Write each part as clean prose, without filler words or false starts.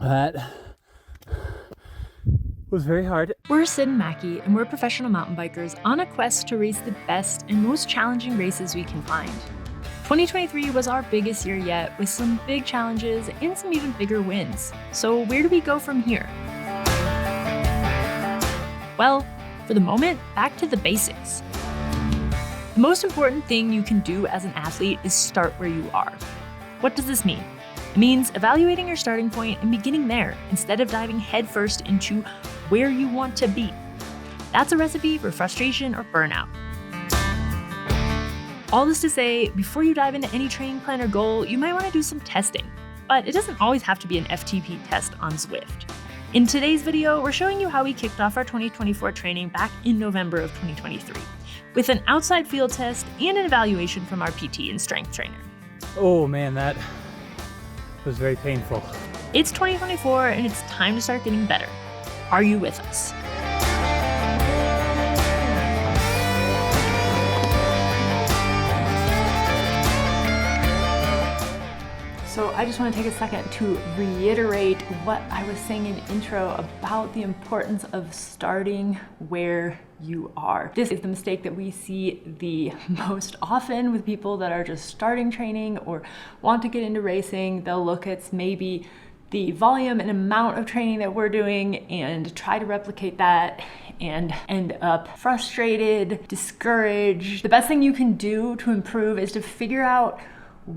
That was very hard. We're Sid and Mackie, and we're professional mountain bikers on a quest to race the best and most challenging races we can find. 2023 was our biggest year yet, with some big challenges and some even bigger wins. So where do we go from here? Well, for the moment, back to the basics. The most important thing you can do as an athlete is start where you are. What does this mean? It means evaluating your starting point and beginning there instead of diving headfirst into where you want to be. That's a recipe for frustration or burnout. All this to say, before you dive into any training plan or goal, you might want to do some testing, but it doesn't always have to be an FTP test on Zwift. In today's video, we're showing you how we kicked off our 2024 training back in November of 2023, with an outside field test and an evaluation from our PT and strength trainer. Oh man, that was very painful. It's 2024 and it's time to start getting better. Are you with us? So I just want to take a second to reiterate what I was saying in the intro about the importance of starting where you are. This is the mistake that we see the most often with people that are just starting training or want to get into racing. They'll look at maybe the volume and amount of training that we're doing and try to replicate that and end up frustrated, discouraged. The best thing you can do to improve is to figure out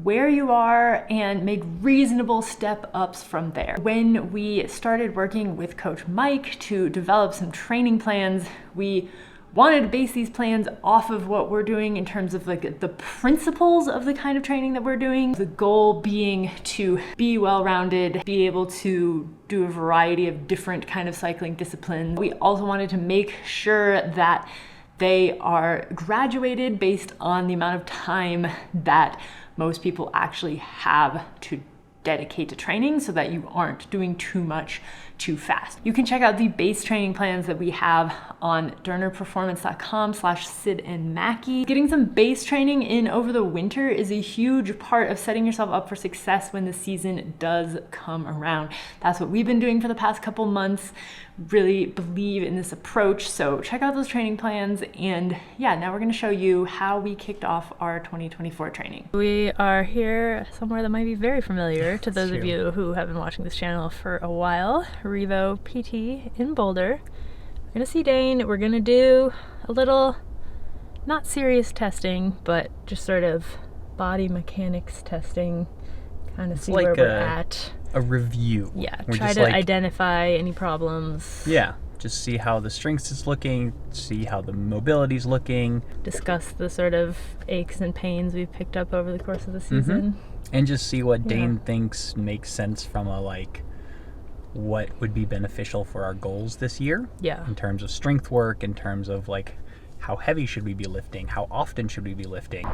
where you are and make reasonable step ups from there. When we started working with Coach Mike to develop some training plans, we wanted to base these plans off of what we're doing in terms of like the principles of the kind of training that we're doing. The goal being to be well-rounded, be able to do a variety of different kind of cycling disciplines. We also wanted to make sure that they are graduated based on the amount of time that most people actually have to dedicate to training so that you aren't doing too much too fast. You can check out the base training plans that we have on durnerperformance.com/Sid and Mackie. Getting some base training in over the winter is a huge part of setting yourself up for success when the season does come around. That's what we've been doing for the past couple months. Really believe in this approach. So check out those training plans. And yeah, now we're going to show you how we kicked off our 2024 training. We are here somewhere that might be very familiar to those of you who have been watching this channel for a while. Revo PT in Boulder. We're going to see Dane. We're going to do a little, not serious testing, but just sort of body mechanics testing, kind of see where we're at. A review. Yeah, try to identify any problems. Yeah, just see how the strength is looking, see how the mobility's looking. Discuss the sort of aches and pains we've picked up over the course of the season. And just see what Dane thinks makes sense from a what would be beneficial for our goals this year. Yeah. In terms of strength work, in terms of how heavy should we be lifting, how often should we be lifting.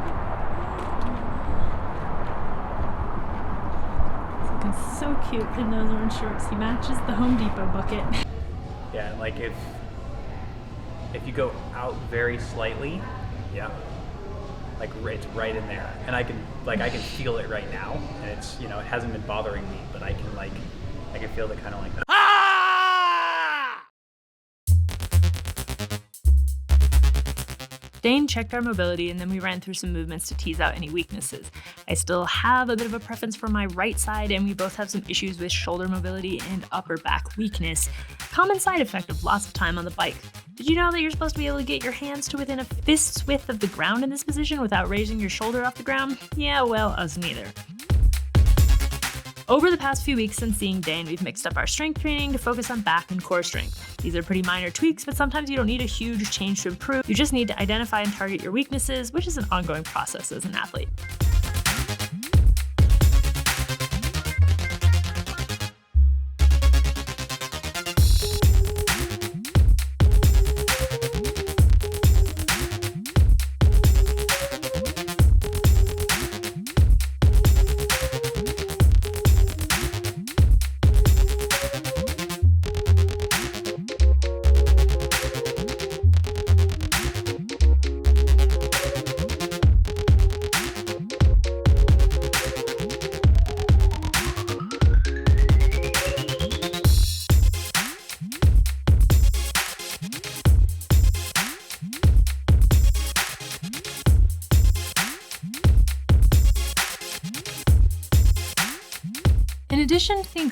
He's so cute in those orange shorts. He matches the Home Depot bucket. Yeah, if you go out very slightly, it's right in there, and I can feel it right now, and it's it hasn't been bothering me, but I can feel the kind of Dane checked our mobility and then we ran through some movements to tease out any weaknesses. I still have a bit of a preference for my right side, and we both have some issues with shoulder mobility and upper back weakness. Common side effect of lots of time on the bike. Did you know that you're supposed to be able to get your hands to within a fist's width of the ground in this position without raising your shoulder off the ground? Yeah, well, us neither. Over the past few weeks since seeing Dane, we've mixed up our strength training to focus on back and core strength. These are pretty minor tweaks, but sometimes you don't need a huge change to improve. You just need to identify and target your weaknesses, which is an ongoing process as an athlete.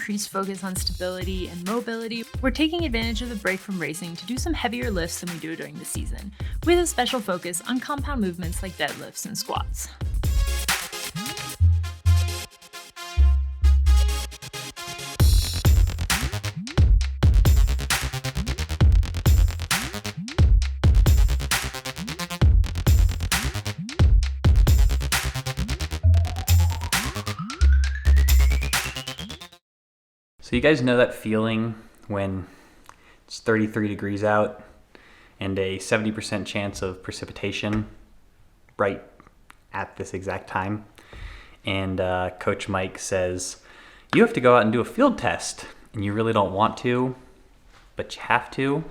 increased focus on stability and mobility, we're taking advantage of the break from racing to do some heavier lifts than we do during the season, with a special focus on compound movements like deadlifts and squats. So you guys know that feeling when it's 33 degrees out and a 70% chance of precipitation right at this exact time? And Coach Mike says, you have to go out and do a field test, and you really don't want to, but you have to.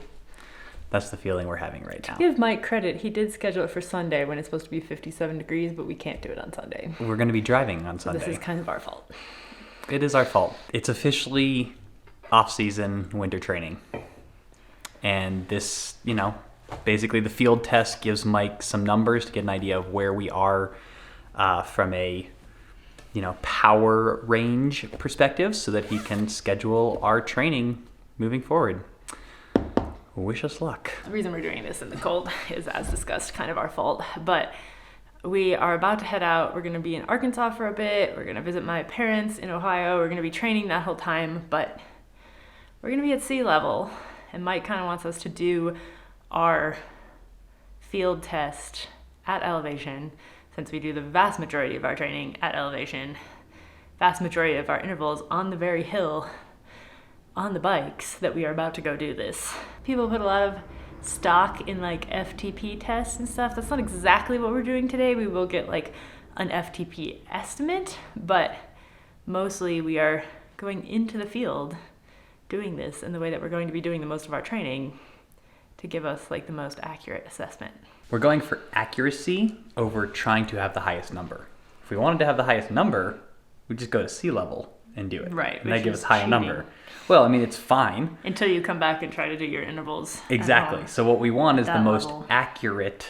That's the feeling we're having right now. Give Mike credit. He did schedule it for Sunday when it's supposed to be 57 degrees, but we can't do it on Sunday. We're going to be driving on Sunday. So this is kind of our fault. It is our fault. It's officially off-season winter training. And this, basically the field test gives Mike some numbers to get an idea of where we are from a, power range perspective so that he can schedule our training moving forward. Wish us luck. The reason we're doing this in the cold is, as discussed, kind of our fault. But we are about to head out. We're going to be in Arkansas for a bit. We're going to visit my parents in Ohio. We're going to be training that whole time, but we're going to be at sea level. And Mike kind of wants us to do our field test at elevation, since we do the vast majority of our training at elevation, vast majority of our intervals on the very hill, on the bikes that we are about to go do this. People put a lot of stock in like FTP tests and stuff. That's not exactly what we're doing today. We will get like an FTP estimate, but mostly we are going into the field doing this in the way that we're going to be doing the most of our training to give us like the most accurate assessment. We're going for accuracy over trying to have the highest number. If we wanted to have the highest number, we'd just go to sea level and do it. Right. And that gives us a higher number. Well, it's fine. Until you come back and try to do your intervals. Exactly. So what we want is the most level. accurate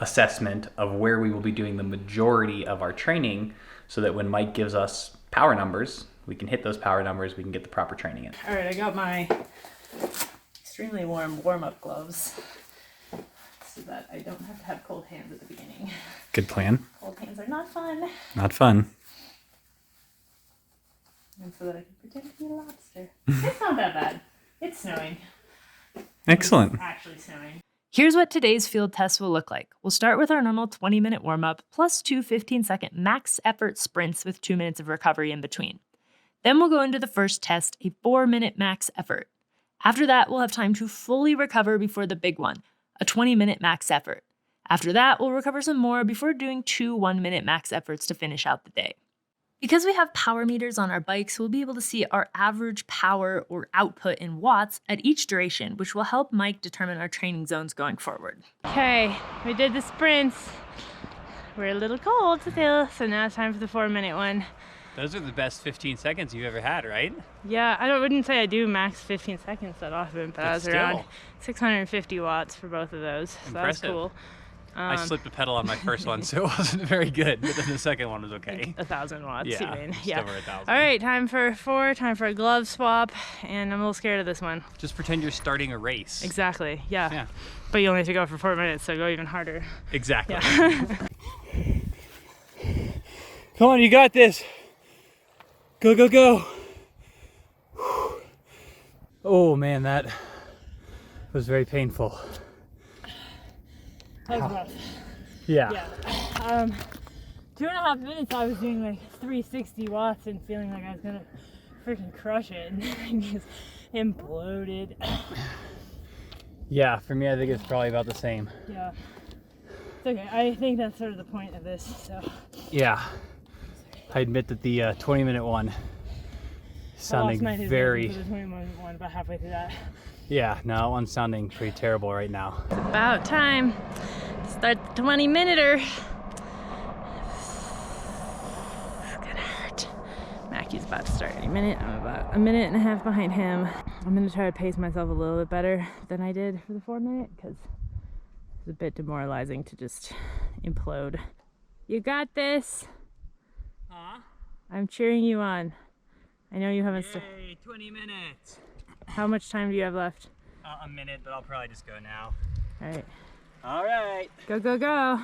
assessment of where we will be doing the majority of our training, so that when Mike gives us power numbers, we can hit those power numbers, we can get the proper training in. All right, I got my extremely warm warm-up gloves so that I don't have to have cold hands at the beginning. Good plan. Cold hands are not fun. Not fun. And so that I can pretend to be a lobster. It's not that bad. It's snowing. Excellent. It's actually snowing. Here's what today's field test will look like. We'll start with our normal 20-minute warm-up plus 2 15-second max effort sprints with 2 minutes of recovery in between. Then we'll go into the first test, a 4-minute max effort. After that, we'll have time to fully recover before the big one, a 20-minute max effort. After that, we'll recover some more before doing 2 1-minute max efforts to finish out the day. Because we have power meters on our bikes, we'll be able to see our average power or output in watts at each duration, which will help Mike determine our training zones going forward. Okay, we did the sprints. We're a little cold still, so now it's time for the 4-minute one. Those are the best 15 seconds you've ever had, right? Yeah, I wouldn't say I do max 15 seconds that often, but I was around 650 watts for both of those, so that was cool. I slipped a pedal on my first one, so it wasn't very good, but then the second one was okay. 1,000 watts, Yeah, you mean? just Yeah. over 1,000. All right, time for 4, time for a glove swap, and I'm a little scared of this one. Just pretend you're starting a race. Exactly, yeah. Yeah. But you only have to go for 4 minutes, so go even harder. Exactly. Yeah. Come on, you got this. Go, go, go. Oh man, that was very painful. That was rough. Yeah. Yeah. 2.5 minutes I was doing like 360 watts and feeling like I was gonna freaking crush it, and I just imploded. Yeah, for me I think it's probably about the same. Yeah. It's okay. I think that's sort of the point of this, so. Yeah. I admit that the 20-minute one sounding very... For the 20-minute one about halfway through that. Yeah, no, that one's sounding pretty terrible right now. It's about time to start the 20-minuter. It's gonna hurt. Mackie's about to start any minute. I'm about 1.5 minutes behind him. I'm gonna try to pace myself a little bit better than I did for the 4-minute, because it's a bit demoralizing to just implode. You got this. I'm cheering you on. I know you haven't. Yay, 20 minutes. How much time do you have left? A minute, but I'll probably just go now. All right. All right. Go, go, go.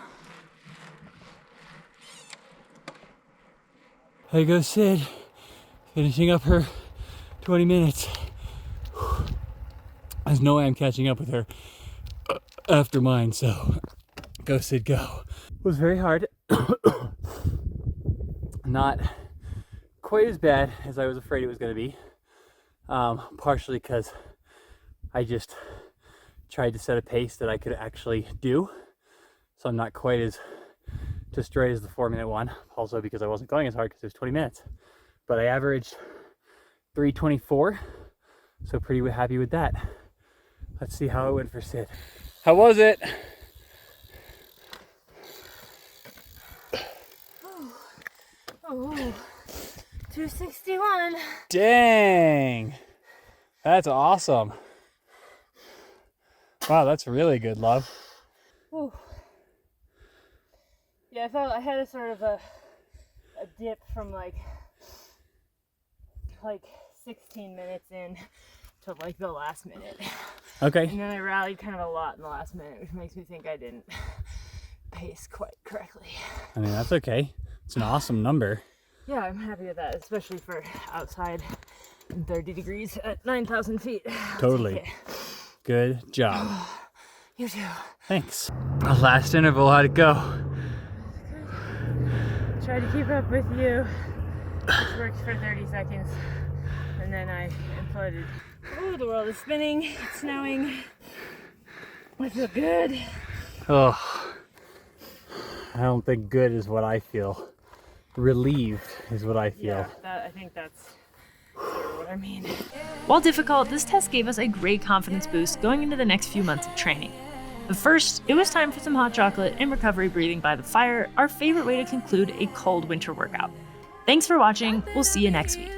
There goes Sid, finishing up her 20 minutes. There's no way I'm catching up with her after mine, so go Sid, go. It was very hard. Not quite as bad as I was afraid it was going to be. Partially because I just tried to set a pace that I could actually do. So I'm not quite as destroyed as the 4-minute one. Also because I wasn't going as hard because it was 20 minutes. But I averaged 3:24, so pretty happy with that. Let's see how it went for Sid. How was it? Oh, 261. Dang, that's awesome. Wow, that's really good, love. Ooh. Yeah, I felt I had a sort of a dip from like 16 minutes in to like the last minute. Okay. And then I rallied kind of a lot in the last minute, which makes me think I didn't pace quite correctly. I mean, that's okay. It's an awesome number. Yeah, I'm happy with that, especially for outside in 30 degrees at 9,000 feet. Totally. Good job. You too. Thanks. Last interval, how'd it go? Tried to keep up with you, which worked for 30 seconds, and then I imploded. Oh, the world is spinning, it's snowing. I feel good. Oh, I don't think good is what I feel. Relieved is what I feel. Yeah, I think that's sort of what I mean. While difficult, this test gave us a great confidence boost going into the next few months of training. But first, it was time for some hot chocolate and recovery breathing by the fire, our favorite way to conclude a cold winter workout. Thanks for watching, we'll see you next week.